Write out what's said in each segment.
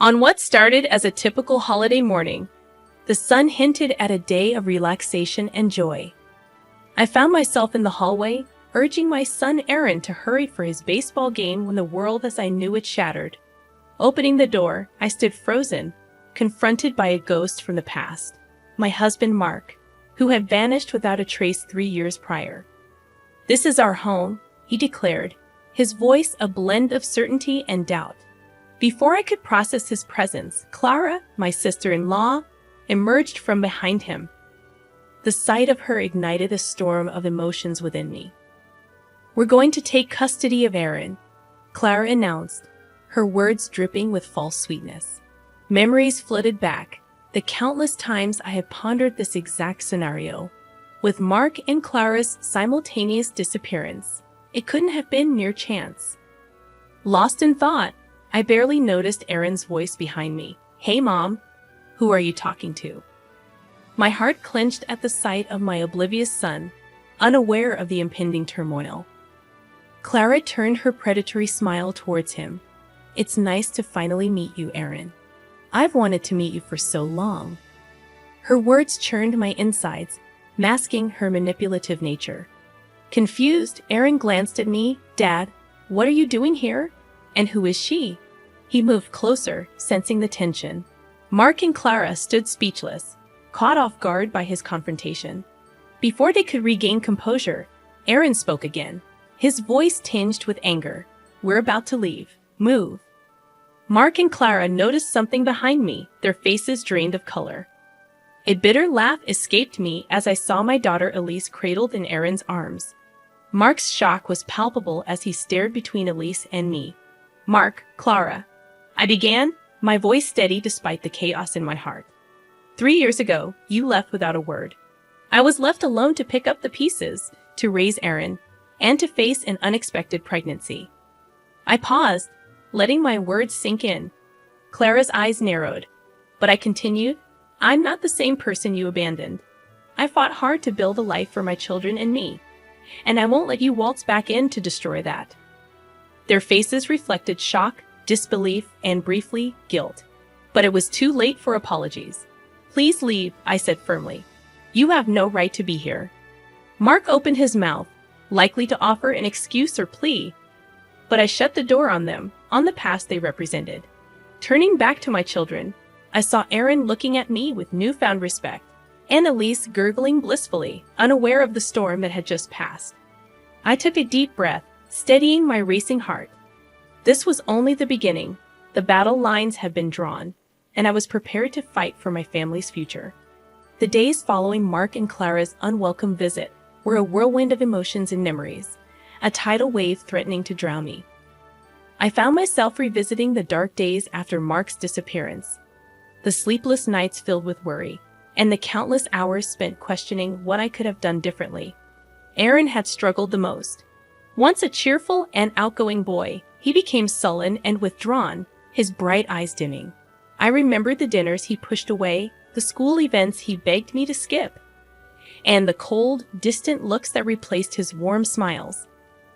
On what started as a typical holiday morning, the sun hinted at a day of relaxation and joy. I found myself in the hallway, urging my son Aaron to hurry for his baseball game when the world as I knew it shattered. Opening the door, I stood frozen, confronted by a ghost from the past, my husband Mark, who had vanished without a trace 3 years prior. "This is our home," he declared, his voice a blend of certainty and doubt. Before I could process his presence, Clara, my sister-in-law, emerged from behind him. The sight of her ignited a storm of emotions within me. "We're going to take custody of Aaron," Clara announced, her words dripping with false sweetness. Memories flooded back, the countless times I had pondered this exact scenario. With Mark and Clara's simultaneous disappearance, it couldn't have been mere chance. Lost in thought, I barely noticed Aaron's voice behind me. "Hey, Mom, who are you talking to?" My heart clenched at the sight of my oblivious son, unaware of the impending turmoil. Clara turned her predatory smile towards him. "It's nice to finally meet you, Aaron. I've wanted to meet you for so long." Her words churned my insides, masking her manipulative nature. Confused, Aaron glanced at me. "Dad, what are you doing here? And who is she?" He moved closer, sensing the tension. Mark and Clara stood speechless, caught off guard by his confrontation. Before they could regain composure, Aaron spoke again, his voice tinged with anger. "We're about to leave. Move." Mark and Clara noticed something behind me, their faces drained of color. A bitter laugh escaped me as I saw my daughter Elise cradled in Aaron's arms. Mark's shock was palpable as he stared between Elise and me. "Mark, Clara," I began, my voice steady despite the chaos in my heart. "3 years ago, you left without a word. I was left alone to pick up the pieces, to raise Aaron, and to face an unexpected pregnancy." I paused, letting my words sink in. Clara's eyes narrowed, but I continued, "I'm not the same person you abandoned. I fought hard to build a life for my children and me, and I won't let you waltz back in to destroy that." Their faces reflected shock, disbelief, and briefly, guilt. But it was too late for apologies. "Please leave," I said firmly. "You have no right to be here." Mark opened his mouth, likely to offer an excuse or plea, but I shut the door on them, on the past they represented. Turning back to my children, I saw Aaron looking at me with newfound respect, and Elise gurgling blissfully, unaware of the storm that had just passed. I took a deep breath, steadying my racing heart. This was only the beginning. The battle lines had been drawn, and I was prepared to fight for my family's future. The days following Mark and Clara's unwelcome visit were a whirlwind of emotions and memories, a tidal wave threatening to drown me. I found myself revisiting the dark days after Mark's disappearance, the sleepless nights filled with worry, and the countless hours spent questioning what I could have done differently. Aaron had struggled the most. Once a cheerful and outgoing boy, he became sullen and withdrawn, his bright eyes dimming. I remembered the dinners he pushed away, the school events he begged me to skip, and the cold, distant looks that replaced his warm smiles.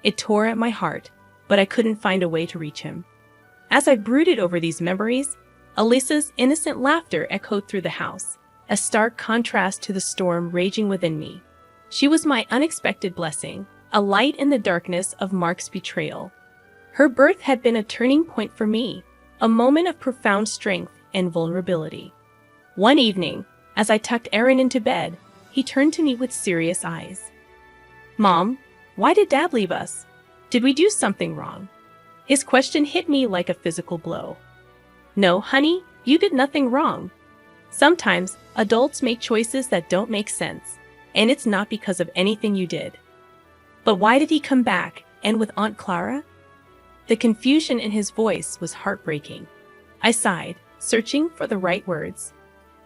It tore at my heart, but I couldn't find a way to reach him. As I brooded over these memories, Elisa's innocent laughter echoed through the house, a stark contrast to the storm raging within me. She was my unexpected blessing, a light in the darkness of Mark's betrayal. Her birth had been a turning point for me, a moment of profound strength and vulnerability. One evening, as I tucked Aaron into bed, he turned to me with serious eyes. "Mom, why did Dad leave us? Did we do something wrong?" His question hit me like a physical blow. "No, honey, you did nothing wrong. Sometimes, adults make choices that don't make sense, and it's not because of anything you did." "But why did he come back, and with Aunt Clara?" The confusion in his voice was heartbreaking. I sighed, searching for the right words.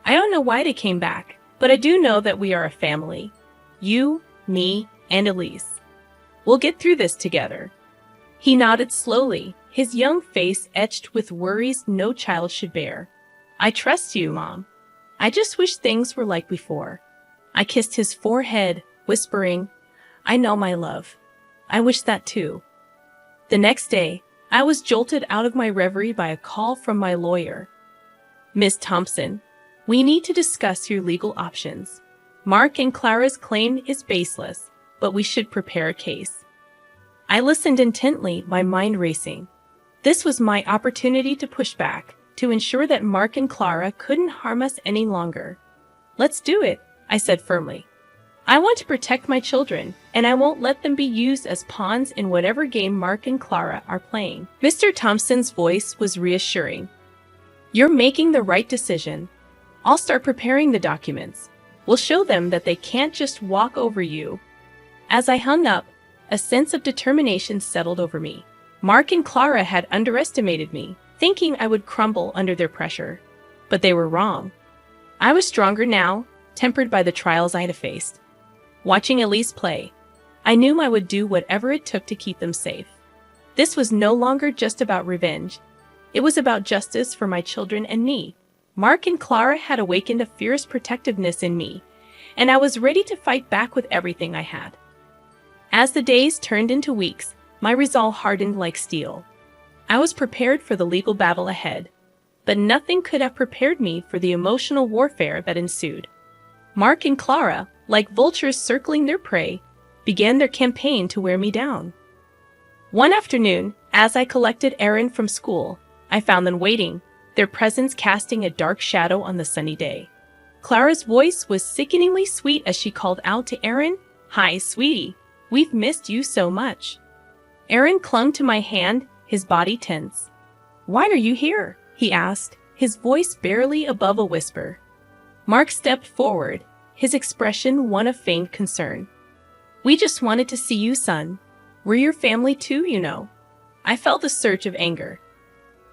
"I don't know why they came back, but I do know that we are a family. You, me, and Elise. We'll get through this together." He nodded slowly, his young face etched with worries no child should bear. "I trust you, Mom. I just wish things were like before." I kissed his forehead, whispering, "I know, my love. I wish that too." The next day, I was jolted out of my reverie by a call from my lawyer. Miss Thompson, we need to discuss your legal options. Mark and Clara's claim is baseless, but we should prepare a case. I listened intently, my mind racing. This was my opportunity to push back, to ensure that Mark and Clara couldn't harm us any longer. Let's do it, I said firmly. I want to protect my children, and I won't let them be used as pawns in whatever game Mark and Clara are playing. Mr. Thompson's voice was reassuring. You're making the right decision. I'll start preparing the documents. We'll show them that they can't just walk over you. As I hung up, a sense of determination settled over me. Mark and Clara had underestimated me, thinking I would crumble under their pressure. But they were wrong. I was stronger now, tempered by the trials I had faced. Watching Elise play, I knew I would do whatever it took to keep them safe. This was no longer just about revenge. It was about justice for my children and me. Mark and Clara had awakened a fierce protectiveness in me, and I was ready to fight back with everything I had. As the days turned into weeks, my resolve hardened like steel. I was prepared for the legal battle ahead, but nothing could have prepared me for the emotional warfare that ensued. Mark and Clara, like vultures circling their prey, began their campaign to wear me down. One afternoon, as I collected Aaron from school, I found them waiting, their presence casting a dark shadow on the sunny day. Clara's voice was sickeningly sweet as she called out to Aaron, "Hi, sweetie. We've missed you so much." Aaron clung to my hand, his body tense. "Why are you here?" he asked, his voice barely above a whisper. Mark stepped forward, his expression one of feigned concern. "We just wanted to see you, son. We're your family too, you know." I felt a surge of anger.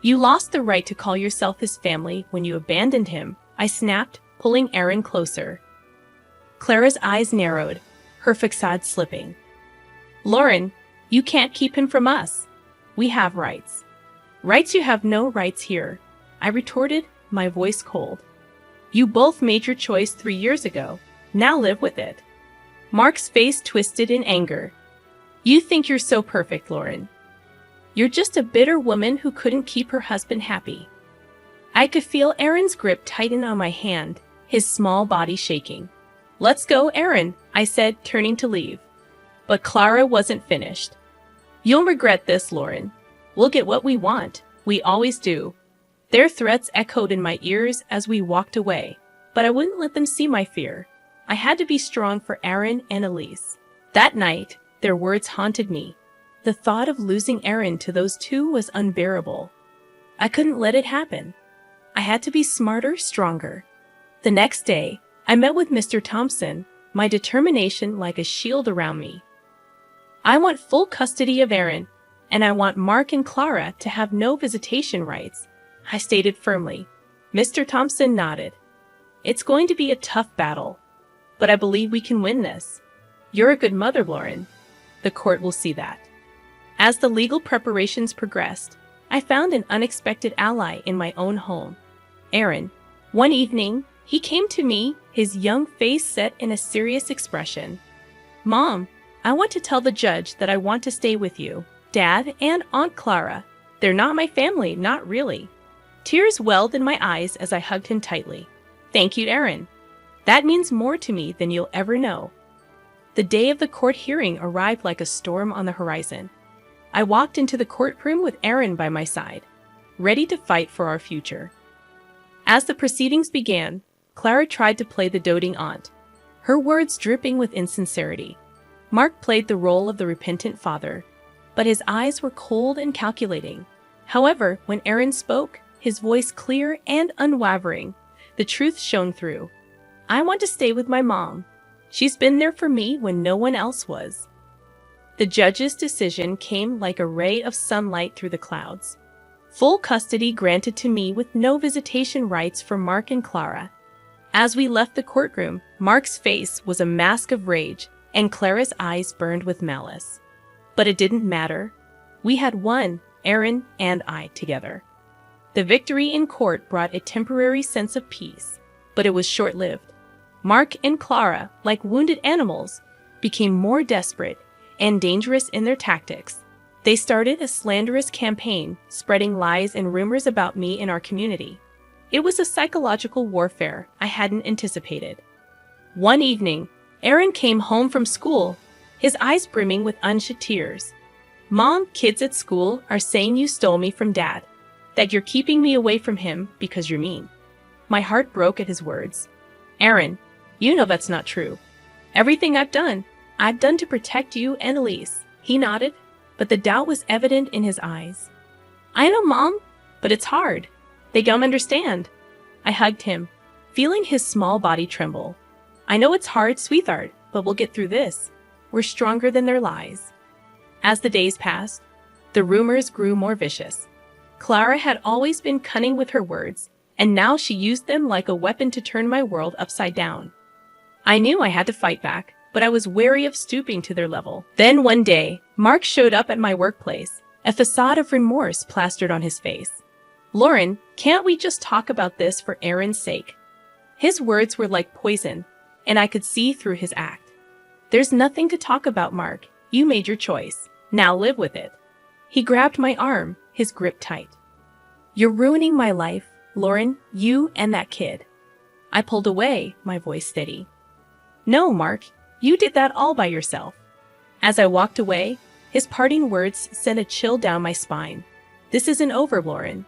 "You lost the right to call yourself his family when you abandoned him," I snapped, pulling Aaron closer. Clara's eyes narrowed, her facade slipping. "Lauren, you can't keep him from us. We have rights." "Rights? You have no rights here," I retorted, my voice cold. "You both made your choice 3 years ago. Now live with it." Mark's face twisted in anger. "You think you're so perfect, Lauren. You're just a bitter woman who couldn't keep her husband happy." I could feel Aaron's grip tighten on my hand, his small body shaking. "Let's go, Aaron," I said, turning to leave. But Clara wasn't finished. "You'll regret this, Lauren. We'll get what we want. We always do." Their threats echoed in my ears as we walked away, but I wouldn't let them see my fear. I had to be strong for Aaron and Elise. That night, their words haunted me. The thought of losing Aaron to those two was unbearable. I couldn't let it happen. I had to be smarter, stronger. The next day, I met with Mr. Thompson, my determination like a shield around me. "I want full custody of Aaron, and I want Mark and Clara to have no visitation rights," I stated firmly. Mr. Thompson nodded. "It's going to be a tough battle, but I believe we can win this. You're a good mother, Lauren. The court will see that." As the legal preparations progressed, I found an unexpected ally in my own home, Aaron. One evening, he came to me, his young face set in a serious expression. "Mom, I want to tell the judge that I want to stay with you, Dad, and Aunt Clara. They're not my family, not really." Tears welled in my eyes as I hugged him tightly. "Thank you, Aaron. That means more to me than you'll ever know." The day of the court hearing arrived like a storm on the horizon. I walked into the courtroom with Aaron by my side, ready to fight for our future. As the proceedings began, Clara tried to play the doting aunt, her words dripping with insincerity. Mark played the role of the repentant father, but his eyes were cold and calculating. However, when Aaron spoke, his voice clear and unwavering, the truth shone through. "I want to stay with my mom. She's been there for me when no one else was." The judge's decision came like a ray of sunlight through the clouds. Full custody granted to me with no visitation rights for Mark and Clara. As we left the courtroom, Mark's face was a mask of rage, and Clara's eyes burned with malice. But it didn't matter. We had won, Aaron and I together. The victory in court brought a temporary sense of peace, but it was short-lived. Mark and Clara, like wounded animals, became more desperate and dangerous in their tactics. They started a slanderous campaign, spreading lies and rumors about me in our community. It was a psychological warfare I hadn't anticipated. One evening, Aaron came home from school, his eyes brimming with unshed tears. "Mom, kids at school are saying you stole me from Dad, that you're keeping me away from him because you're mean." My heart broke at his words. "Aaron, you know that's not true. Everything I've done to protect you and Elise." He nodded, but the doubt was evident in his eyes. "I know, Mom, but it's hard. They don't understand." I hugged him, feeling his small body tremble. "I know it's hard, sweetheart, but we'll get through this. We're stronger than their lies." As the days passed, the rumors grew more vicious. Clara had always been cunning with her words, and now she used them like a weapon to turn my world upside down. I knew I had to fight back, but I was wary of stooping to their level. Then one day, Mark showed up at my workplace, a facade of remorse plastered on his face. "Lauren, can't we just talk about this for Aaron's sake?" His words were like poison, and I could see through his act. "There's nothing to talk about, Mark. You made your choice. Now live with it." He grabbed my arm, his grip tight. "You're ruining my life, Lauren, you and that kid." I pulled away, my voice steady. "No, Mark, you did that all by yourself." As I walked away, his parting words sent a chill down my spine. "This isn't over, Lauren."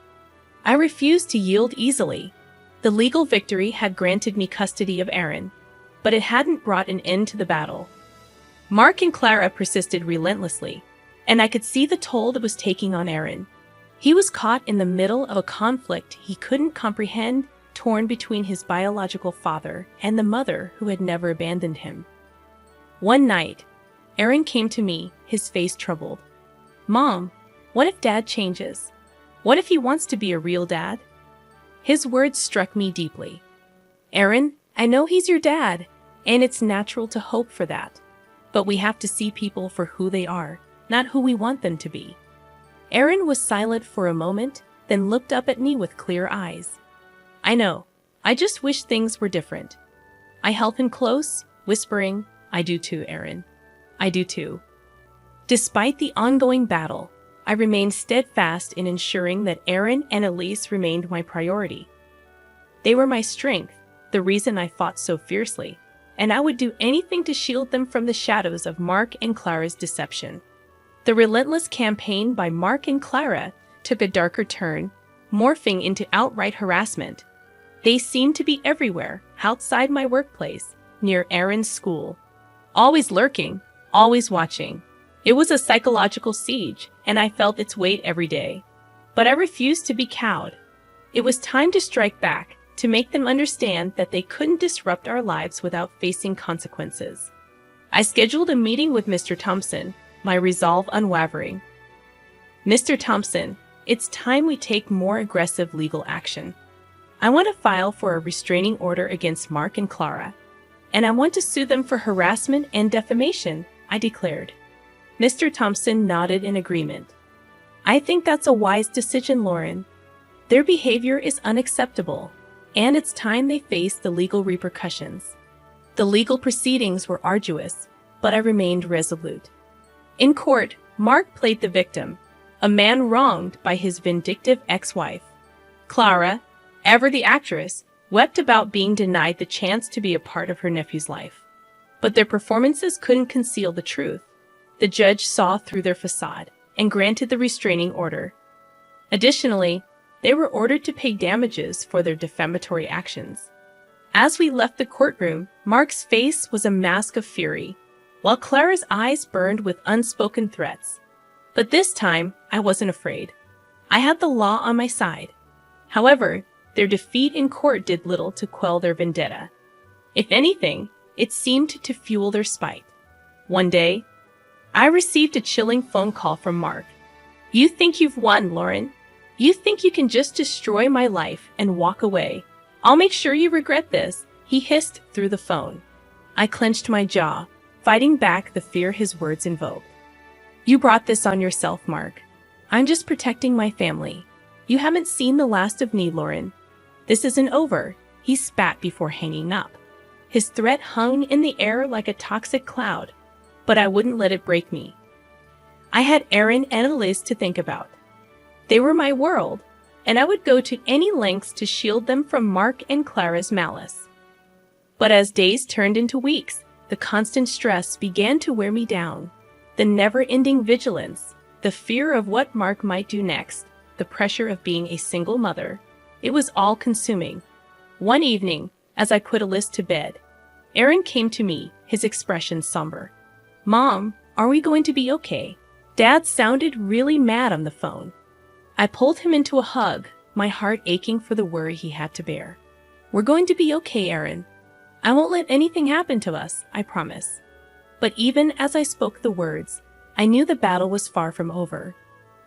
I refused to yield easily. The legal victory had granted me custody of Aaron, but it hadn't brought an end to the battle. Mark and Clara persisted relentlessly, and I could see the toll it was taking on Aaron. He was caught in the middle of a conflict he couldn't comprehend, torn between his biological father and the mother who had never abandoned him. One night, Aaron came to me, his face troubled. "Mom, what if Dad changes? What if he wants to be a real dad?" His words struck me deeply. "Aaron, I know he's your dad, and it's natural to hope for that. But we have to see people for who they are, not who we want them to be." Aaron was silent for a moment, then looked up at me with clear eyes. "I know. I just wish things were different." I held him close, whispering, "I do too, Aaron. I do too." Despite the ongoing battle, I remained steadfast in ensuring that Aaron and Elise remained my priority. They were my strength, the reason I fought so fiercely, and I would do anything to shield them from the shadows of Mark and Clara's deception. The relentless campaign by Mark and Clara took a darker turn, morphing into outright harassment. They seemed to be everywhere, outside my workplace, near Aaron's school. Always lurking, always watching. It was a psychological siege, and I felt its weight every day. But I refused to be cowed. It was time to strike back, to make them understand that they couldn't disrupt our lives without facing consequences. I scheduled a meeting with Mr. Thompson, my resolve unwavering. "Mr. Thompson, it's time we take more aggressive legal action. I want to file for a restraining order against Mark and Clara, and I want to sue them for harassment and defamation," I declared. Mr. Thompson nodded in agreement. "I think that's a wise decision, Lauren. Their behavior is unacceptable, and it's time they face the legal repercussions." The legal proceedings were arduous, but I remained resolute. In court, Mark played the victim, a man wronged by his vindictive ex-wife. Clara, ever the actress, wept about being denied the chance to be a part of her nephew's life. But their performances couldn't conceal the truth. The judge saw through their facade and granted the restraining order. Additionally, they were ordered to pay damages for their defamatory actions. As we left the courtroom, Mark's face was a mask of fury, while Clara's eyes burned with unspoken threats. But this time, I wasn't afraid. I had the law on my side. However, their defeat in court did little to quell their vendetta. If anything, it seemed to fuel their spite. One day, I received a chilling phone call from Mark. "You think you've won, Lauren? You think you can just destroy my life and walk away? I'll make sure you regret this," he hissed through the phone. I clenched my jaw, fighting back the fear his words invoked. "You brought this on yourself, Mark. I'm just protecting my family. You haven't seen the last of me, Lauren. This isn't over," he spat before hanging up. His threat hung in the air like a toxic cloud, but I wouldn't let it break me. I had Aaron and Elise to think about. They were my world, and I would go to any lengths to shield them from Mark and Clara's malice. But as days turned into weeks, the constant stress began to wear me down. The never-ending vigilance, the fear of what Mark might do next, the pressure of being a single mother. It was all-consuming. One evening, as I put Elise to bed, Aaron came to me, his expression somber. "Mom, are we going to be okay?" Dad sounded really mad on the phone. I pulled him into a hug, my heart aching for the worry he had to bear. "We're going to be okay, Aaron. I won't let anything happen to us, I promise." But even as I spoke the words, I knew the battle was far from over.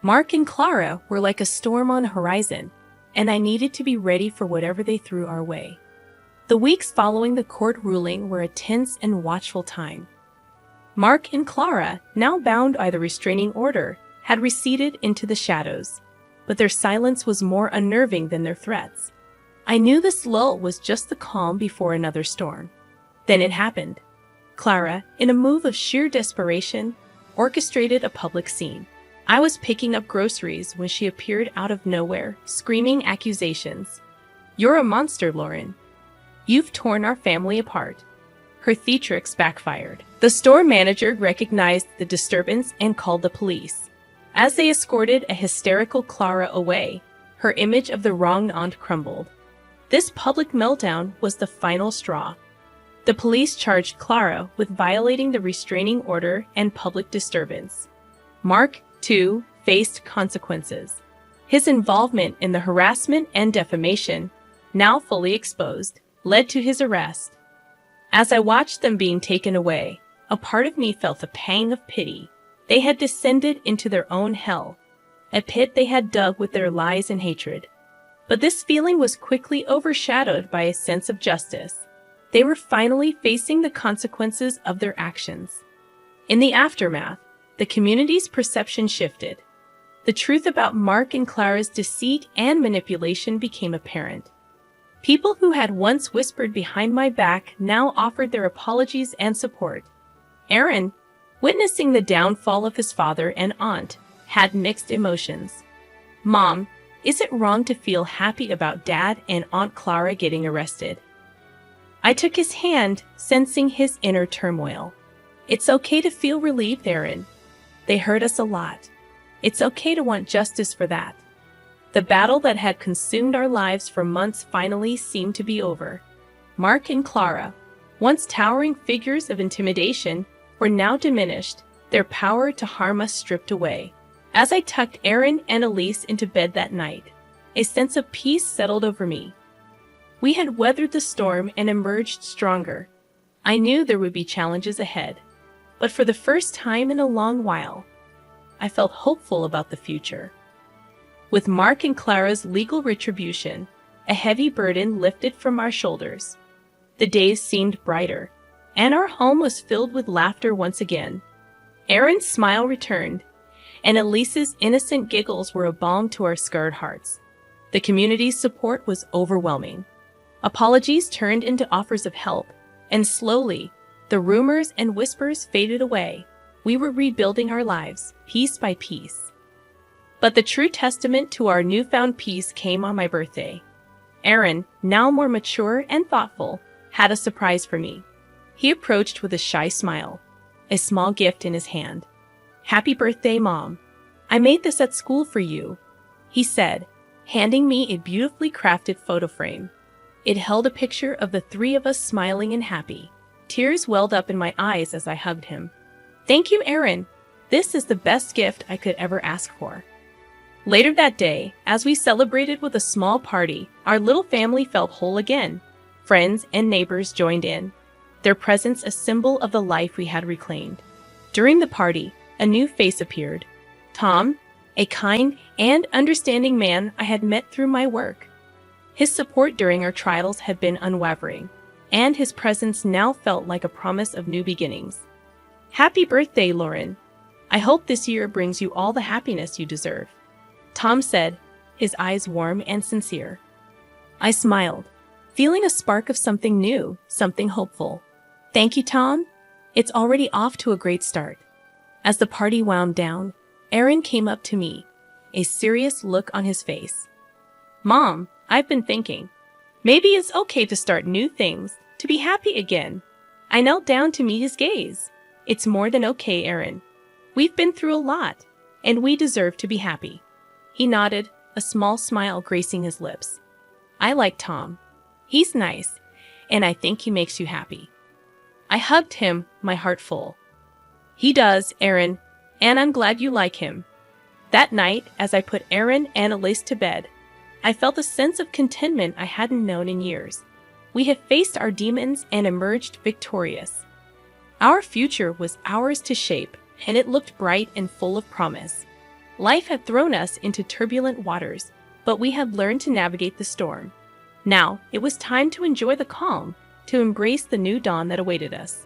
Mark and Clara were like a storm on the horizon, and I needed to be ready for whatever they threw our way. The weeks following the court ruling were a tense and watchful time. Mark and Clara, now bound by the restraining order, had receded into the shadows, but their silence was more unnerving than their threats. I knew this lull was just the calm before another storm. Then it happened. Clara, in a move of sheer desperation, orchestrated a public scene. I was picking up groceries when she appeared out of nowhere, screaming accusations. "You're a monster, Lauren. You've torn our family apart." Her theatrics backfired. The store manager recognized the disturbance and called the police. As they escorted a hysterical Clara away, her image of the wronged aunt crumbled. This public meltdown was the final straw. The police charged Clara with violating the restraining order and public disturbance. Mark, too, faced consequences. His involvement in the harassment and defamation, now fully exposed, led to his arrest. As I watched them being taken away, a part of me felt a pang of pity. They had descended into their own hell, a pit they had dug with their lies and hatred. But this feeling was quickly overshadowed by a sense of justice. They were finally facing the consequences of their actions. In the aftermath, the community's perception shifted. The truth about Mark and Clara's deceit and manipulation became apparent. People who had once whispered behind my back now offered their apologies and support. Aaron, witnessing the downfall of his father and aunt, had mixed emotions. "Mom, is it wrong to feel happy about Dad and Aunt Clara getting arrested?" I took his hand, sensing his inner turmoil. "It's okay to feel relieved, Aaron. They hurt us a lot. It's okay to want justice for that." The battle that had consumed our lives for months finally seemed to be over. Mark and Clara, once towering figures of intimidation, were now diminished, their power to harm us stripped away. As I tucked Aaron and Elise into bed that night, a sense of peace settled over me. We had weathered the storm and emerged stronger. I knew there would be challenges ahead, but for the first time in a long while, I felt hopeful about the future. With Mark and Clara's legal retribution, a heavy burden lifted from our shoulders. The days seemed brighter, and our home was filled with laughter once again. Aaron's smile returned, and Elise's innocent giggles were a balm to our scarred hearts. The community's support was overwhelming. Apologies turned into offers of help, and slowly, the rumors and whispers faded away. We were rebuilding our lives, piece by piece. But the true testament to our newfound peace came on my birthday. Aaron, now more mature and thoughtful, had a surprise for me. He approached with a shy smile, a small gift in his hand. "Happy birthday, Mom. I made this at school for you," he said, handing me a beautifully crafted photo frame. It held a picture of the three of us smiling and happy. Tears welled up in my eyes as I hugged him. "Thank you, Aaron. This is the best gift I could ever ask for." Later that day, as we celebrated with a small party, our little family felt whole again. Friends and neighbors joined in, their presence a symbol of the life we had reclaimed. During the party, a new face appeared. Tom, a kind and understanding man I had met through my work. His support during our trials had been unwavering, and his presence now felt like a promise of new beginnings. "Happy birthday, Lauren. I hope this year brings you all the happiness you deserve," Tom said, his eyes warm and sincere. I smiled, feeling a spark of something new, something hopeful. "Thank you, Tom. It's already off to a great start." As the party wound down, Aaron came up to me, a serious look on his face. "Mom, I've been thinking. Maybe it's okay to start new things, to be happy again." I knelt down to meet his gaze. "It's more than okay, Aaron. We've been through a lot, and we deserve to be happy." He nodded, a small smile gracing his lips. "I like Tom. He's nice, and I think he makes you happy." I hugged him, my heart full. "He does, Aaron, and I'm glad you like him." That night, as I put Aaron and Elise to bed, I felt a sense of contentment I hadn't known in years. We had faced our demons and emerged victorious. Our future was ours to shape, and it looked bright and full of promise. Life had thrown us into turbulent waters, but we had learned to navigate the storm. Now, it was time to enjoy the calm, to embrace the new dawn that awaited us.